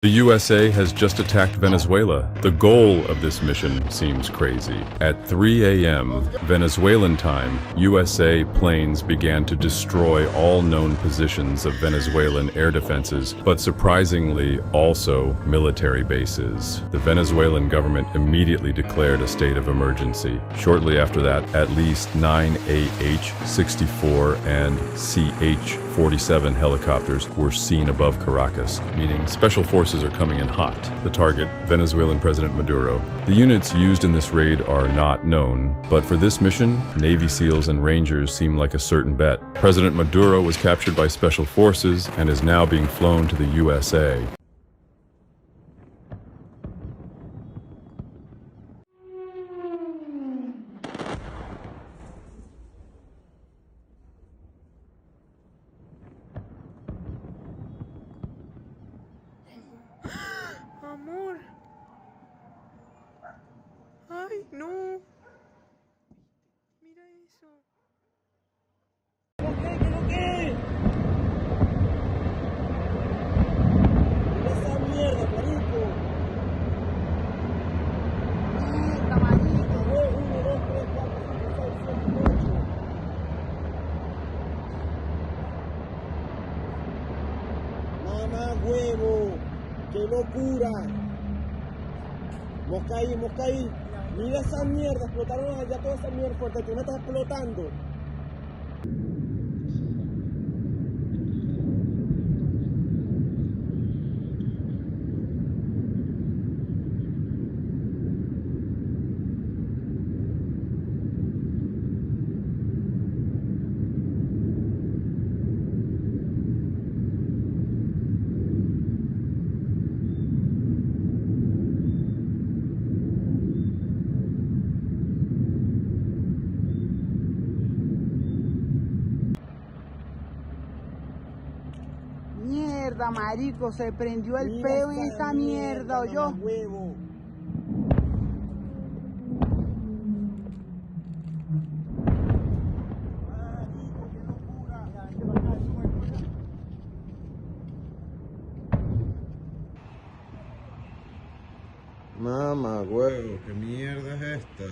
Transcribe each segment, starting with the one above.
The USA has just attacked Venezuela. The goal of this mission seems crazy. At 3 a.m. Venezuelan time, USA planes began to destroy all known positions of Venezuelan air defenses, but surprisingly also military bases. The Venezuelan government immediately declared a state of emergency. Shortly after that, at least 9 AH-64 and CH-47 helicopters were seen above Caracas, meaning special forces are coming in hot. The target, Venezuelan President Maduro. The units used in this raid are not known, but for this mission, Navy SEALs and Rangers seem like a certain bet. President Maduro was captured by special forces and is now being flown to the USA. Amor. Ay, no. Mira eso. ¿Qué? Mira esa mierda, marico. Mierda, marico. 1, 2, 3, 4, 5, 6, 7, 8. Mamá huevo. ¡Qué locura! Mosca ahí. Mira esa mierda, explotaron allá toda esa mierda, porque tú me estás explotando. Mierda, marico, se prendió el peo en esta mierda, ¿oyó? Huevo. Mamá, huevo, ¿qué mierda es esta?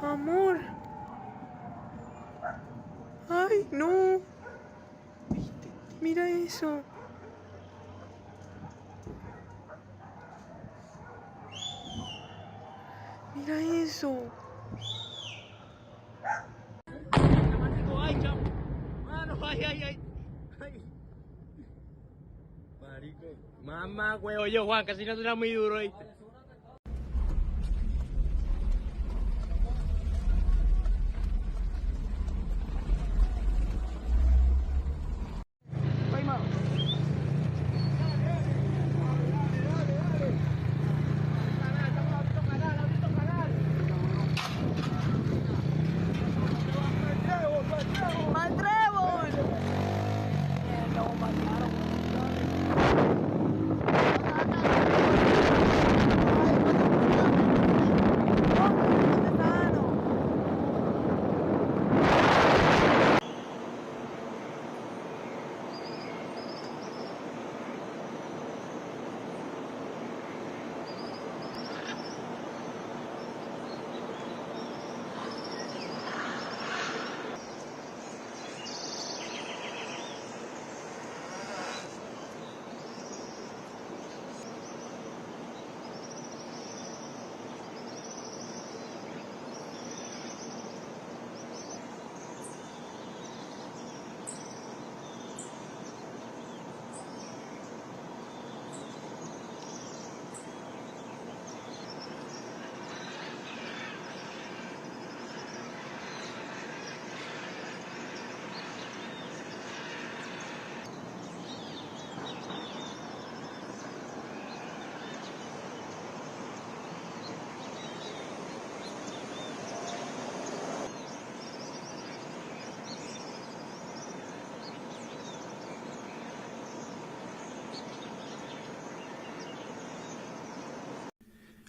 Amor. Ay, no. Mira eso. Mira eso. Ay, chamo. Mano, ay. Marico. Mamá, huevo, yo, Juan, casi no suena muy duro, ¿viste?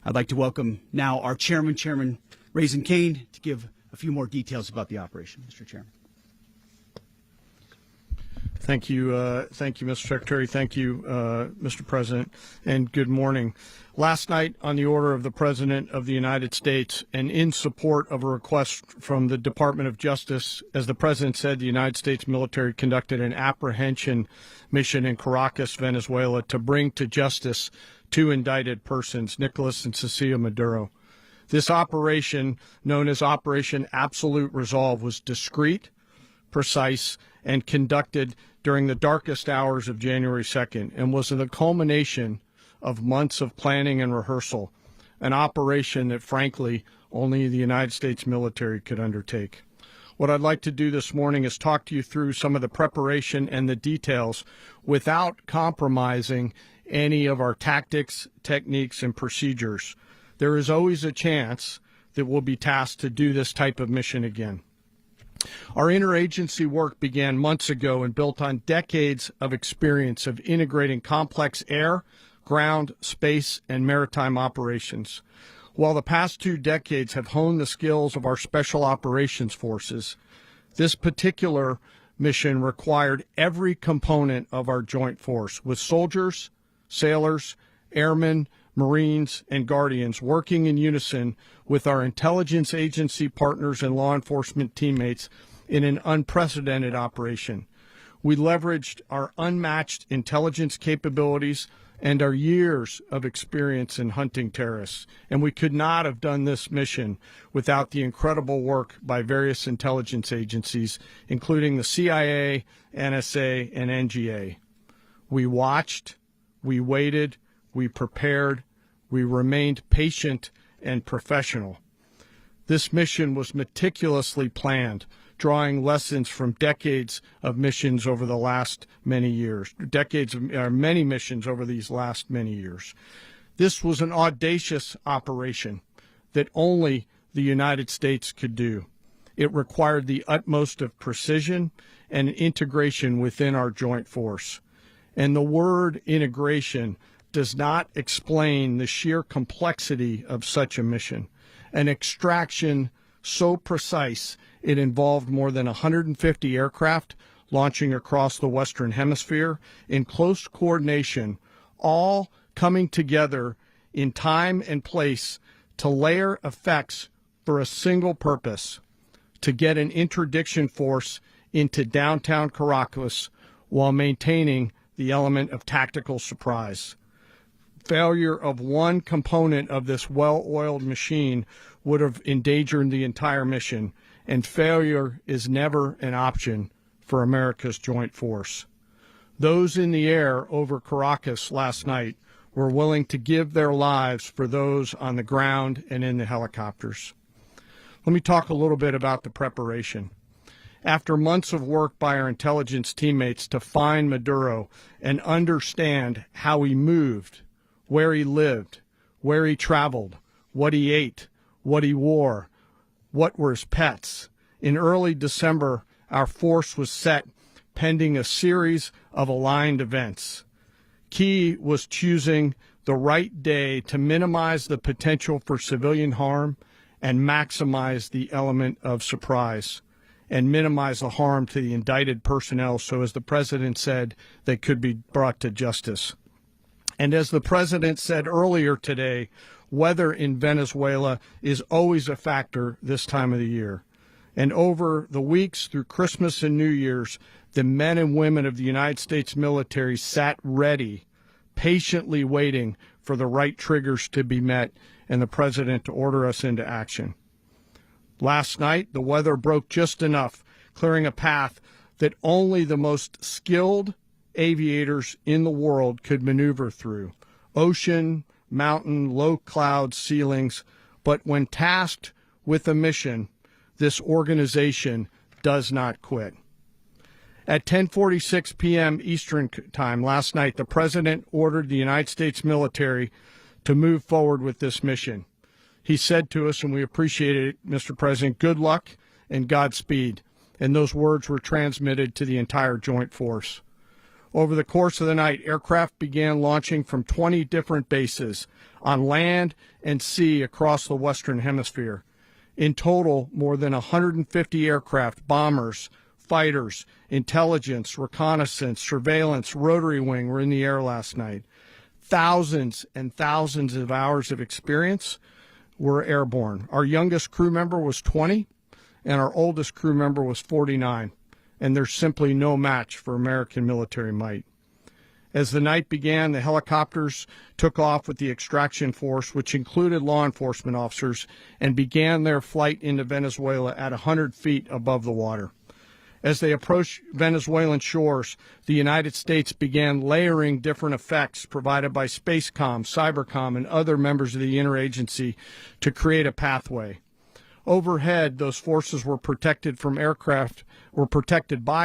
I'd like to welcome now our Chairman Raisin Kane, to give a few more details about the operation. Mr. Chairman. Thank you, Mr. Secretary. Thank you, Mr. President, and good morning. Last night, on the order of the President of the United States and in support of a request from the Department of Justice, as the President said, the United States military conducted an apprehension mission in Caracas, Venezuela, to bring to justice two indicted persons, Nicolas and Cecilia Maduro. This operation, known as Operation Absolute Resolve, was discreet, precise, and conducted during the darkest hours of January 2nd, and was the culmination of months of planning and rehearsal, an operation that, frankly, only the United States military could undertake. What I'd like to do this morning is talk to you through some of the preparation and the details without compromising any of our tactics, techniques, and procedures. There is always a chance that we'll be tasked to do this type of mission again. Our interagency work began months ago and built on decades of experience of integrating complex air, ground, space, and maritime operations. While the past 2 decades have honed the skills of our special operations forces, this particular mission required every component of our joint force, with soldiers, sailors, airmen, Marines, and Guardians working in unison with our intelligence agency partners and law enforcement teammates in an unprecedented operation. We leveraged our unmatched intelligence capabilities and our years of experience in hunting terrorists, and we could not have done this mission without the incredible work by various intelligence agencies, including the CIA, NSA, and NGA. We watched, we waited, we prepared, we remained patient and professional. This mission was meticulously planned, drawing lessons from decades of missions over the last many years, many missions over these last many years. This was an audacious operation that only the United States could do. It required the utmost of precision and integration within our joint force. And the word integration does not explain the sheer complexity of such a mission. An extraction so precise it involved more than 150 aircraft launching across the Western Hemisphere in close coordination, all coming together in time and place to layer effects for a single purpose: to get an interdiction force into downtown Caracas while maintaining the element of tactical surprise. Failure of one component of this well-oiled machine would have endangered the entire mission, and failure is never an option for America's joint force. Those in the air over Caracas last night were willing to give their lives for those on the ground and in the helicopters. Let me talk a little bit about the preparation. After months of work by our intelligence teammates to find Maduro and understand how he moved, where he lived, where he traveled, what he ate, what he wore, what were his pets, in early December, our force was set pending a series of aligned events. Key was choosing the right day to minimize the potential for civilian harm and maximize the element of surprise, and minimize the harm to the indicted personnel so, as the President said, they could be brought to justice. And as the President said earlier today, weather in Venezuela is always a factor this time of the year. And over the weeks through Christmas and New Year's, the men and women of the United States military sat ready, patiently waiting for the right triggers to be met and the President to order us into action. Last night, the weather broke just enough, clearing a path that only the most skilled aviators in the world could maneuver through. Ocean, mountain, low cloud ceilings, but when tasked with a mission, this organization does not quit. At 10:46 p.m. Eastern Time last night, the President ordered the United States military to move forward with this mission. He said to us, and we appreciate it, Mr. President, good luck and Godspeed. And those words were transmitted to the entire joint force. Over the course of the night, aircraft began launching from 20 different bases on land and sea across the Western Hemisphere. In total, more than 150 aircraft, bombers, fighters, intelligence, reconnaissance, surveillance, rotary wing were in the air last night. Thousands and thousands of hours of experience were airborne. Our youngest crew member was 20, and our oldest crew member was 49, and there's simply no match for American military might. As the night began, the helicopters took off with the extraction force, which included law enforcement officers, and began their flight into Venezuela at 100 feet above the water. As they approached Venezuelan shores, the United States began layering different effects provided by Spacecom, Cybercom, and other members of the interagency to create a pathway. Overhead, those forces were protected by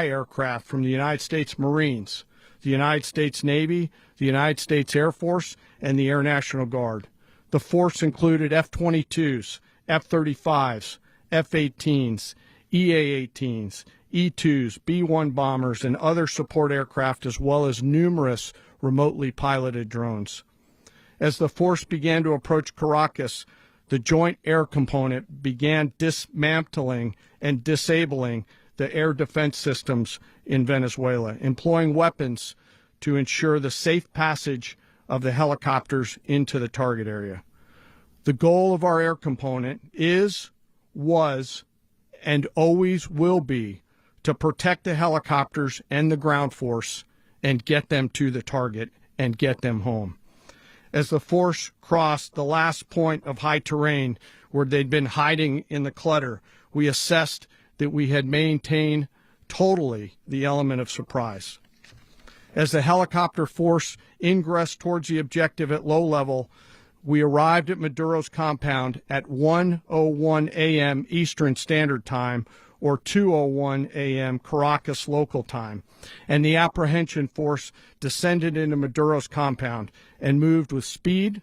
aircraft from the United States Marines, the United States Navy, the United States Air Force, and the Air National Guard. The force included F-22s, F-35s, F-18s, EA-18s, E-2s, B-1 bombers, and other support aircraft, as well as numerous remotely piloted drones. As the force began to approach Caracas, the Joint Air Component began dismantling and disabling the air defense systems in Venezuela, employing weapons to ensure the safe passage of the helicopters into the target area. The goal of our air component is, was, and always will be to protect the helicopters and the ground force and get them to the target and get them home. As the force crossed the last point of high terrain where they'd been hiding in the clutter, we assessed that we had maintained totally the element of surprise. As the helicopter force ingressed towards the objective at low level, we arrived at Maduro's compound at 1:01 a.m. Eastern Standard Time, or 2:01 a.m. Caracas local time, and the apprehension force descended into Maduro's compound and moved with speed,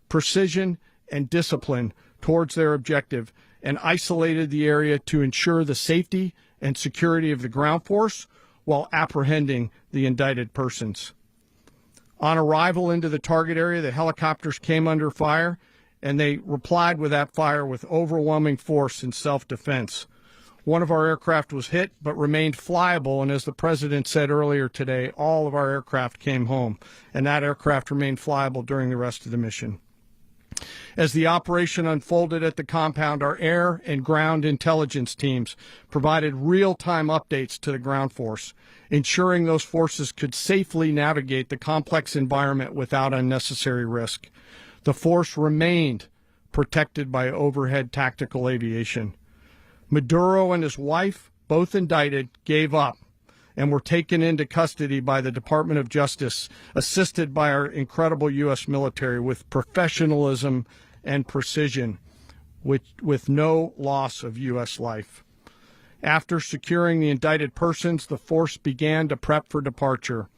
precision, and discipline towards their objective, and isolated the area to ensure the safety and security of the ground force while apprehending the indicted persons. On arrival into the target area, the helicopters came under fire, and they replied with that fire with overwhelming force in self-defense. One of our aircraft was hit but remained flyable, and as the President said earlier today, all of our aircraft came home, and that aircraft remained flyable during the rest of the mission. As the operation unfolded at the compound, our air and ground intelligence teams provided real-time updates to the ground force, ensuring those forces could safely navigate the complex environment without unnecessary risk. The force remained protected by overhead tactical aviation. Maduro and his wife, both indicted, gave up and were taken into custody by the Department of Justice, assisted by our incredible U.S. military with professionalism and precision, with no loss of U.S. life. After securing the indicted persons, the force began to prep for departure.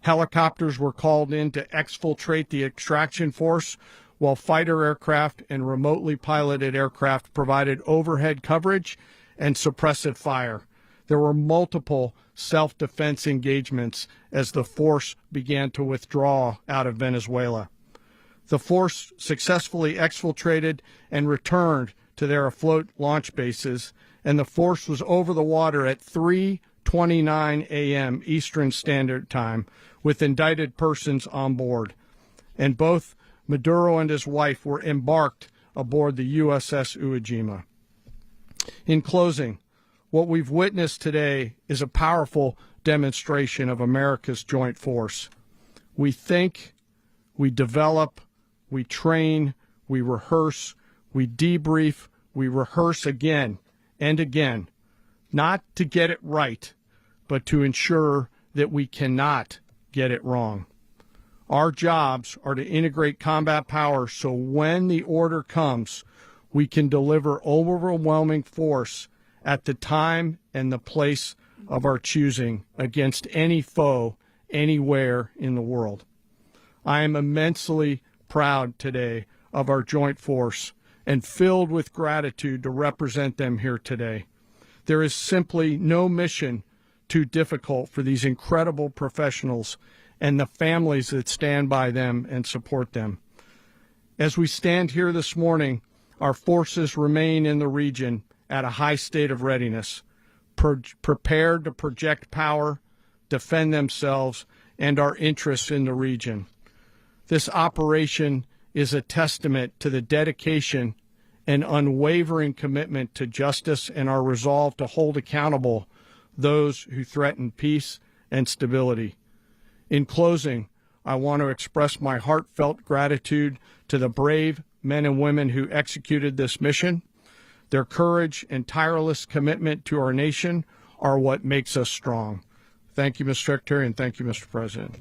Helicopters were called in to exfiltrate the extraction force, while fighter aircraft and remotely piloted aircraft provided overhead coverage and suppressive fire. There were multiple self-defense engagements as the force began to withdraw out of Venezuela. The force successfully exfiltrated and returned to their afloat launch bases, and the force was over the water at 3:29 a.m. Eastern Standard Time with indicted persons on board, and both Maduro and his wife were embarked aboard the USS Iwo Jima. In closing, what we've witnessed today is a powerful demonstration of America's joint force. We think, we develop, we train, we rehearse, we debrief, we rehearse again and again, not to get it right, but to ensure that we cannot get it wrong. Our jobs are to integrate combat power so when the order comes, we can deliver overwhelming force at the time and the place of our choosing against any foe anywhere in the world. I am immensely proud today of our joint force and filled with gratitude to represent them here today. There is simply no mission too difficult for these incredible professionals and the families that stand by them and support them. As we stand here this morning, our forces remain in the region at a high state of readiness, prepared to project power, defend themselves, and our interests in the region. This operation is a testament to the dedication and unwavering commitment to justice and our resolve to hold accountable those who threaten peace and stability. In closing, I want to express my heartfelt gratitude to the brave men and women who executed this mission. Their courage and tireless commitment to our nation are what makes us strong. Thank you, Mr. Secretary, and thank you, Mr. President.